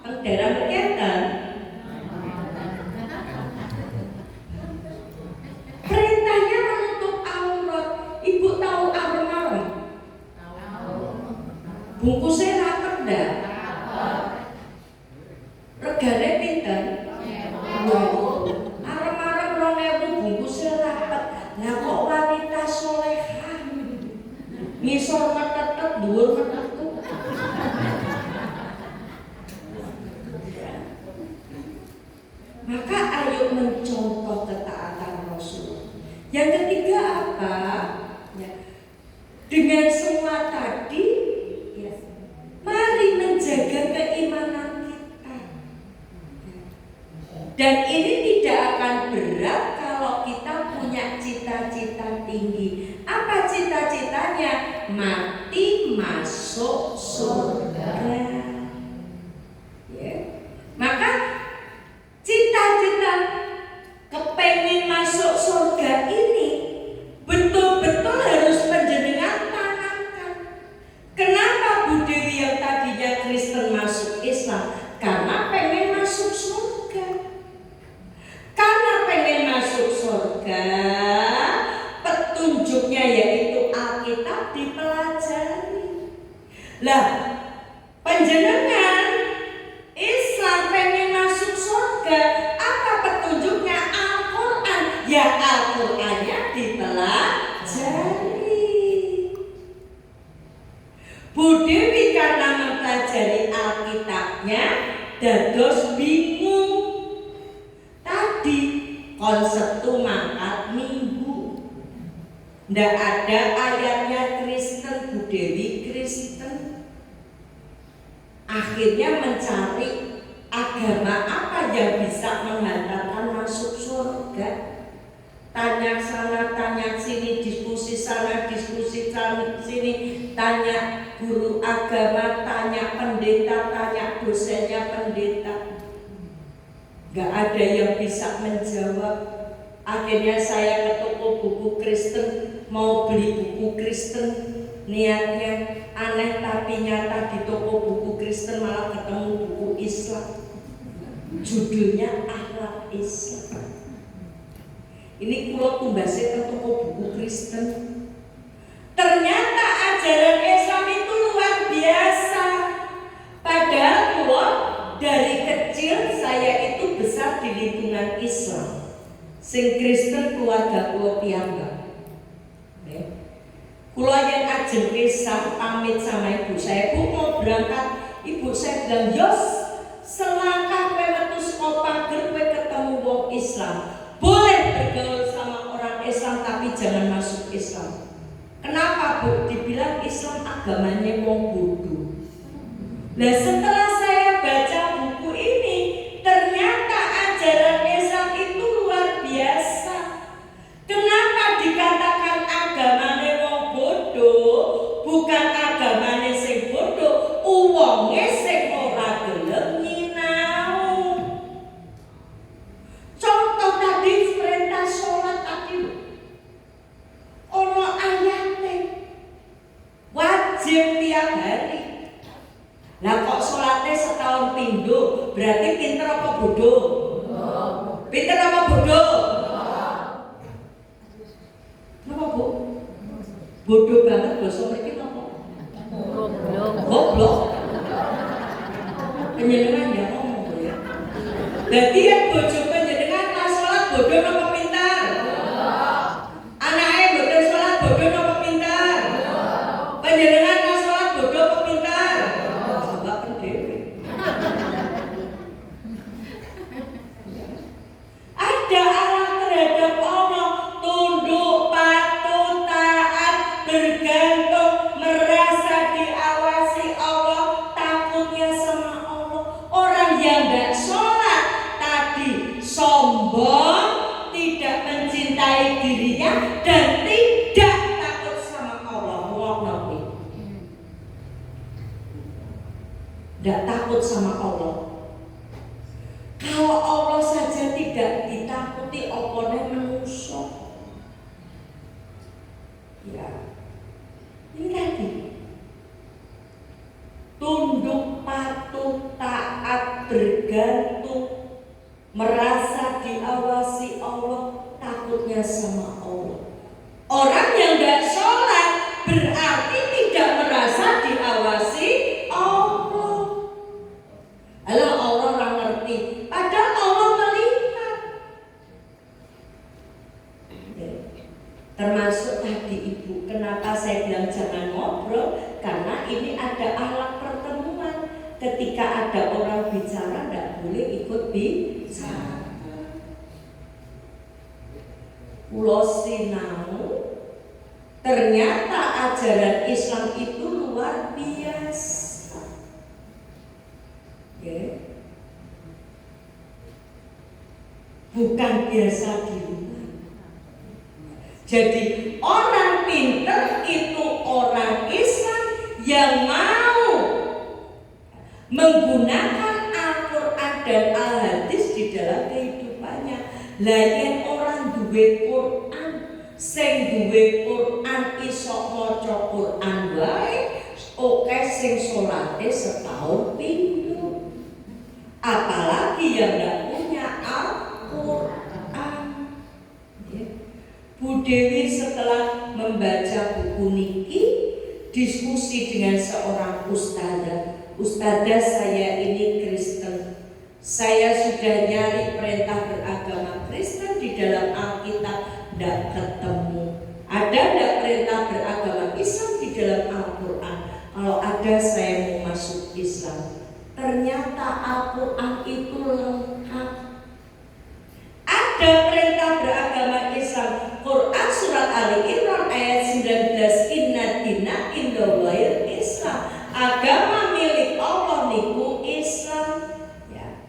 Teng daerah berkaitan perintahnya menutup aurat. Ibu tahu arem-arem? Bungkusnya rapet ndak? Regane pinten? 2000. Arem-arem 2000 bungkusnya rapet. Lah kok wanita solehah ngisor metetet dhuwur metetet. Maka ayo mencontoh ketaatan Rasul. Yang ketiga apa? Ya. Dengan semua tadi, ya, mari menjaga keimanan kita. Dan ini tidak akan berat kalau kita punya cita-cita tinggi. Apa cita-citanya? Mati masuk surga. Ya. Maka cita-cita kepengen masuk surga ini betul-betul harus panjenengan tanamkan. Kenapa Bu Dewi yang tadinya Kristen masuk Islam? Karena pengen masuk surga. Karena pengen masuk surga, petunjuknya yaitu Alkitab dipelajari. Lah, panjenengan Islam pengen masuk surga, apa petunjuknya? Al-Quran. Ya Al-Qurannya dipelajari. Bu Dewi karena mempelajari Alkitabnya dados bingung. Tadi konsep tu mangkat minggu, ndak ada ayatnya Kristen. Bu Dewi Kristen. Akhirnya mencari agama apa yang bisa menghantarkan masuk surga. Tanya sana, tanya sini, diskusi sana, diskusi sini, tanya guru agama, tanya pendeta, tanya dosennya pendeta. Gak ada yang bisa menjawab. Akhirnya saya ke toko buku Kristen, mau beli buku Kristen. Niatnya aneh tapi nyata, di toko buku Kristen malah ketemu buku Islam. Judulnya Akhlak Islam. Ini kulo tumbasnya ke toko buku Kristen. Ternyata ajaran Islam itu luar biasa. Padahal kulo dari kecil saya itu besar di lingkungan Islam. Sing Kristen keluarga kulo piyambak. Kulo yang ajeng pisah pamit sama ibu saya, Bu mau berangkat. Ibu saya bilang, "Yos, selangkah kowe metu saka pager kowe ketemu wong Islam. Boleh bergaul sama orang Islam tapi jangan masuk Islam." Kenapa, Bu? Dibilang Islam agamanya wong bodoh. Nah, setelah saya baca buku ini, ternyata ajaran Islam itu luar biasa. Kenapa dikatakan agamanya wong bodoh? Bukan agamanya sing bodoh, uwonge sing ora gelem nyinau. Contoh tadi perintah sholat tadi, ono ayatnya wajib tiap hari. Lah kok sholatnya setahun pindho, berarti pinter apa bodoh? Pinter apa bodoh? Kenapa, Bu? Bodoh banget basa mriki napa? Goblok. Panjenengan ya ngomong ya. Dadi yen bojo panjenengan pas salat bodoh napa pintar? Anake bodoh salat bodoh napa pintar? Panjenengan pas salat bodoh apa pintar? Coba pendhewe. Ada arah terhadap Allah, tunduk, patuh, taat, bergantung, merasa diawasi Allah, takutnya sama Allah. Orang yang gak sholat tadi sombong, tidak mencintai dirinya, dan tidak takut sama Allah. Tidak takut sama Allah. Kalau Allah saja tidak ditakuti opone menungso. Ya, ini tadi tunduk, patuh, taat, bergantung, merasa diawasi Allah, takutnya sama Allah. Orang yang gak sholat berarti tidak merasa diawasi Allah. Halo, Allah orang ngerti, padahal Allah melihat. Termasuk tadi Ibu, kenapa saya bilang jangan ngobrol, karena ini ada alat pertemuan. Ketika ada orang bicara, tidak boleh ikut bicara. Pulau sinau, ternyata ajaran Islam itu luar biasa. Bukan biasa di rumah. Jadi orang pintar itu orang Islam yang mau menggunakan Al-Quran dan Al-Hadis di dalam kehidupannya. Lain orang duwe Quran, sing duwe Quran iso maca Quran wae, oke sing salate setahun pindho. Apalagi yang tidak punya Al-Quran. Bu Dewi setelah membaca buku niki diskusi dengan seorang ustadzah. Ustadzah, saya ini Kristen. Saya sudah nyari perintah beragama Kristen di dalam Alkitab, tidak ketemu. Ada tidak perintah beragama Islam di dalam Al-Quran? Kalau ada, saya mau masuk Islam. Ternyata Al-Quran itu lengkap. Ada perintah beragama Islam. Quran surat Ali Imran ayat 19, Inna dina indallahil Islam. Agama milik Allah niku Islam. Ya.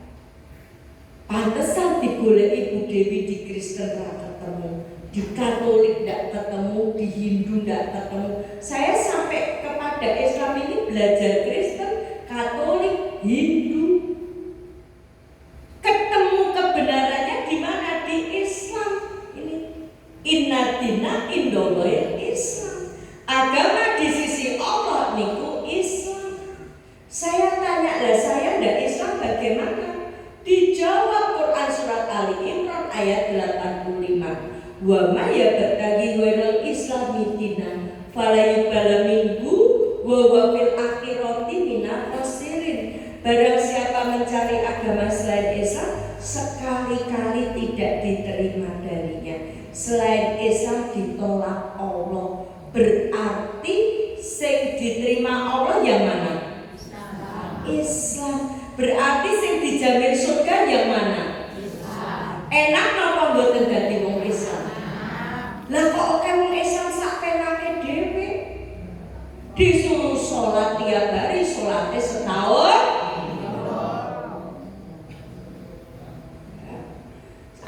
Pantesan digolek Ibu Dewi di Kristen tidak ketemu, di Katolik tidak ketemu, di Hindu tidak ketemu. Saya sampai kepada Islam ini belajar Kristen, Katolik, Hindu. Ketemu kebenarannya di mana? Di Islam. Ini Inna dina indallahil Islam. Agama di sisi Allah niku Islam. Saya tanya lah, saya ndak Islam bagaimana? Dijawab Quran surat Ali Imran ayat 85. Wa ma yabtaghi ghairal islami dinan fala yuqbala minhu wa huwa fil akhirati minal khasirin. Barang siapa mencari agama selain Islam, sekali-kali tidak diterima darinya. Selain Islam ditolak Allah. Berarti sing diterima Allah yang mana? Islam. Berarti sing dijamin surga yang mana? Islam. Enak napa mboten dadi wong Islam? Lah kok oke wong Islam sak penake dhewe. Disuruh sholat tiap hari, sholatnya setahun.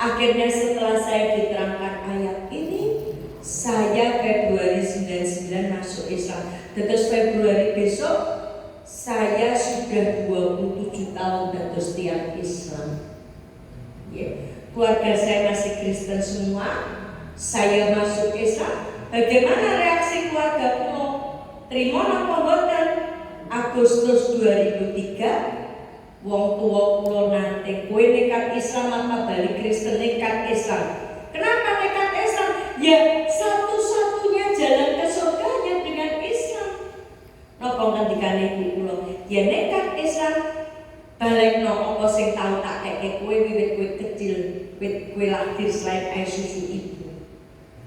Akhirnya setelah saya diterangkan ayat ini, saya Februari 99 masuk Islam. Terus Februari besok saya sudah 27 tahun terus tiap Islam. Keluarga saya masih Kristen semua. Saya masuk Islam. Bagaimana reaksi keluarga kulo? Terima napa mboten? Agustus 2003 wong tua kulo nante, kowe nekat Islam apa balik Kristen? Nekat Islam. Kenapa nekat Islam? Ya satu-satunya jalan ke surganya dengan Islam. Napa ngendikane ibu kulo? Ya nekat Islam. Balik no apa sing tau tak keke kowe wiwit kowe kecil, wiwit kowe lahir selain air susu ibu.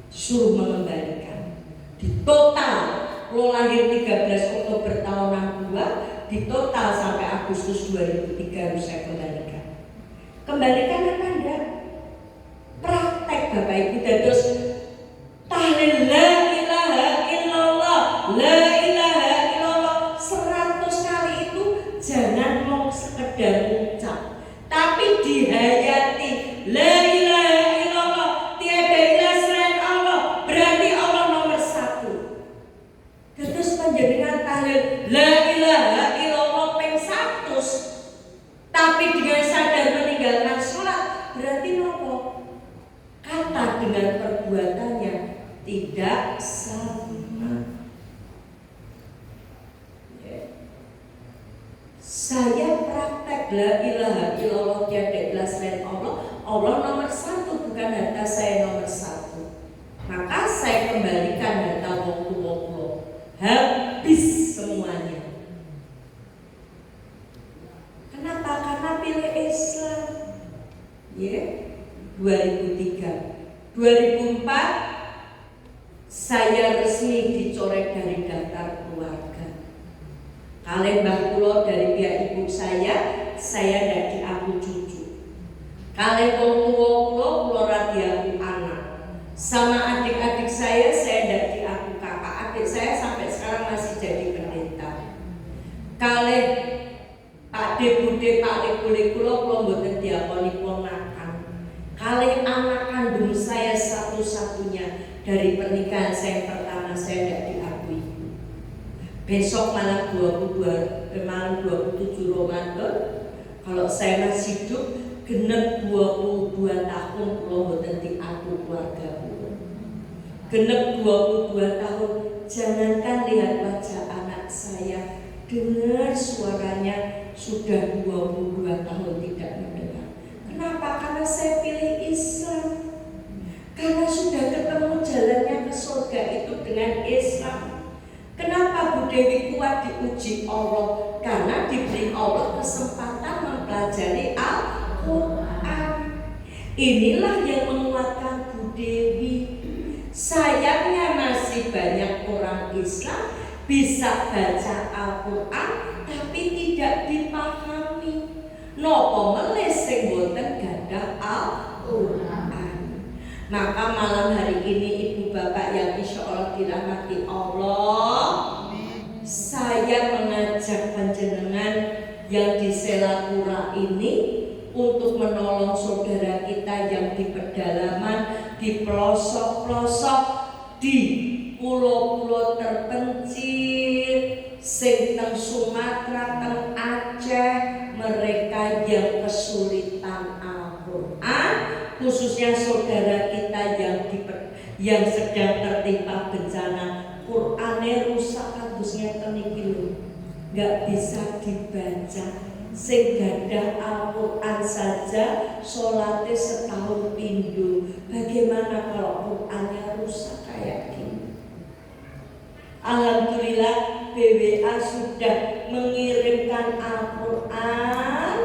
Suruh mengembalikan. Di total lo lahir 13 Oktober tahun 62, di total sampai Agustus 2003 harus saya kembalikan. Kembalikan apa enggak? Praktek Bapak Ibu. Terus tahlil la ilaha illallah, la ilaha illallah 100 kali itu jangan mau sekedar ucap, tapi dihayati. La ilaha illallah, tiada ilah selain Allah, berarti Allah nomor 1. Terus panjenengan tahlil la ilaha illallah ping 100, tapi dengan sadar meninggalkan sholat, berarti nomor tidak sama. Saya praktek la ilaha illallah tiada ilah selain Allah. Allah nomor satu, bukan harta saya nomor satu. Maka saya kembalikan harta wong-wong habis semuanya. Kenapa? Karena pilih Islam. Ya, 2003, 2004 saya resmi dicoret dari daftar keluarga. Kalih mbah kula dari pihak ibu saya tidak diaku cucu. Kalih wong tuwa kula ra diaku anak. Sama adik-adik saya tidak diaku kakak. Adik saya sampai sekarang masih jadi pendeta. Kalih Pak De Bude Pak De Kule kula mboten diakoni ponakan. Kalih anak kandung saya satu-satunya dari pernikahan saya pertama saya tidak diakui. Besok malam 27 Ramadan, kalau saya masih hidup genep 22 tahun kula mboten diaku keluarga kula. Genep 22 tahun, jangankan lihat wajah anak saya, dengar suaranya sudah 22 tahun tidak mendengar. Kenapa? Karena saya pilih Islam. Karena sudah ketemu jalannya ke surga itu dengan Islam. Kenapa Bu Dewi kuat diuji Allah? Karena diberi Allah kesempatan mempelajari Al-Quran. Inilah yang menguatkan Bu Dewi. Sayangnya masih banyak orang Islam bisa baca Al-Quran tapi tidak dipahami. Nopo melih sing boten gadah Al-Quran. Maka malam hari ini ibu bapak yang insya Allah dirahmati Allah, saya mengajak panjenengan yang di Selapura ini untuk menolong saudara kita yang di pedalaman, di pelosok-pelosok, di pulau-pulau terpencil, sing teng Sumatera, teng Aceh, mereka yang kesulitan Al-Quran, khususnya saudara kita yang sedang tertimpa bencana. Qur'ane rusak kados ngeten iki lho, nggak bisa dibaca. Sing gadah Al-Quran saja sholatnya setahun pindu. Bagaimana kalau Qur'annya rusak kayak gini? Alhamdulillah BWA sudah mengirimkan Al-Quran.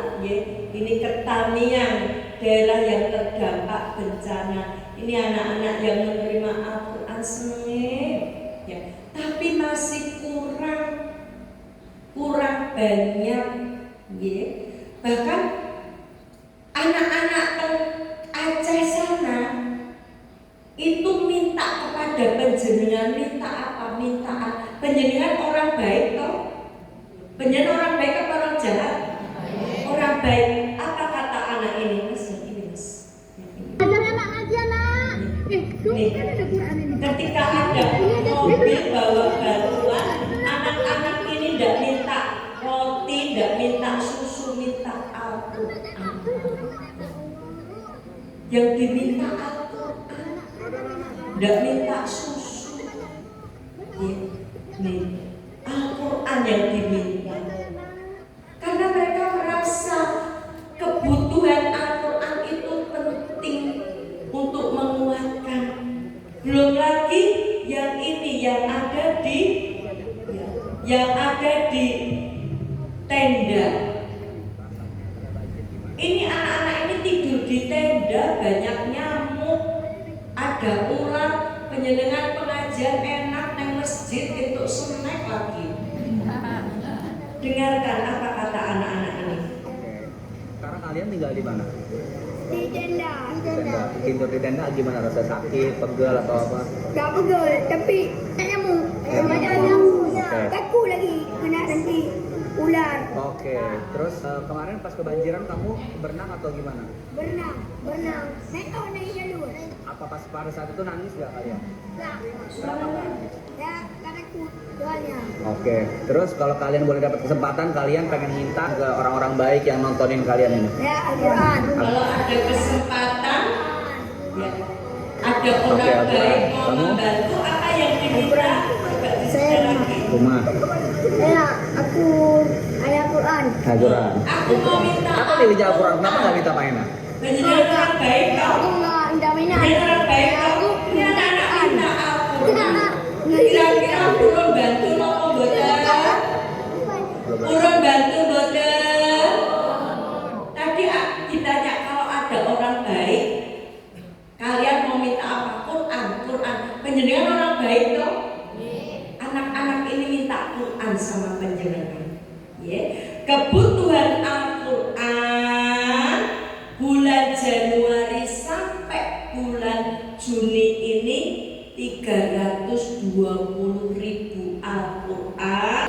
Ini ke Tamiang, daerah yang terdampak bencana. Ini anak-anak yang menerima Al-Quran seneng, ya. Tapi masih kurang banyak, ya. Bahkan anak-anak Aceh sana itu minta kepada panjenengan, minta apa? Panjenengan orang baik toh? Panjenengan orang baik apa orang jahat? Orang baik. Apa kata anak ini? Mas, ini mas. Ajar anak ngaji anak. Nih, ketika ada mobil bawa bantuan, anak-anak ini tidak minta roti, tidak minta susu, minta Al-Quran. Yang diminta Al-Quran, tidak minta susu. Nih, Al-Quran yang diminta. Karena mereka merasa kebutuhan Al-Quran itu penting untuk menguatkan. Belum lagi yang ini yang ada di tenda. Ini anak-anak ini tidur di tenda, banyak nyamuk, ada ular. Penjenengan pengajian enak nang masjid untuk snack lagi. Dengarkan apa kata anak-anak ini. Sekarang kalian tinggal di mana? Di tenda. Tidur di tenda gimana? Rasa sakit, pegel atau apa? Gak pegel, tapi nyamuk. Ada nyamuk. Oke. Takut lagi kena nanti ular. Oke. Terus kemarin pas kebanjiran kamu berenang atau gimana? Berenang. Naik jalur. Apa pas pada saat itu nangis gak kalian? Gak. Kenapa nggak nangis? Ya, karena takut doanya. Oke. Terus kalau kalian boleh dapat kesempatan, kalian pengen minta ke orang-orang baik yang nontonin kalian ini? Ya, Al-Quran. Kalau ada kesempatan, ya, ada ada orang Oke, baik mau kamu? membantu, apa yang diminta? Coba Saya lagi. Rumah. Ya, aku ayat Quran. Al-Quran. Aku mau minta. Apa nih baca Al-Quran? Kenapa nggak minta mainan? Menjadi orang baik kau. Aku nggak minat. Menjadi orang baik kau. Ini anak-anak minta Al-Quran. Kira-kira urun bantu nopo boten? Urun bantu boten? Tadi ditanya kalau ada orang baik, kalian mau minta apa? Quran, Quran. Penjenengan orang baik toh? Anak-anak ini minta Quran sama penjenengan. Ya, kebutuhan Al-Quran bulan Januari sampai bulan Juni ini 320.000 Al-Quran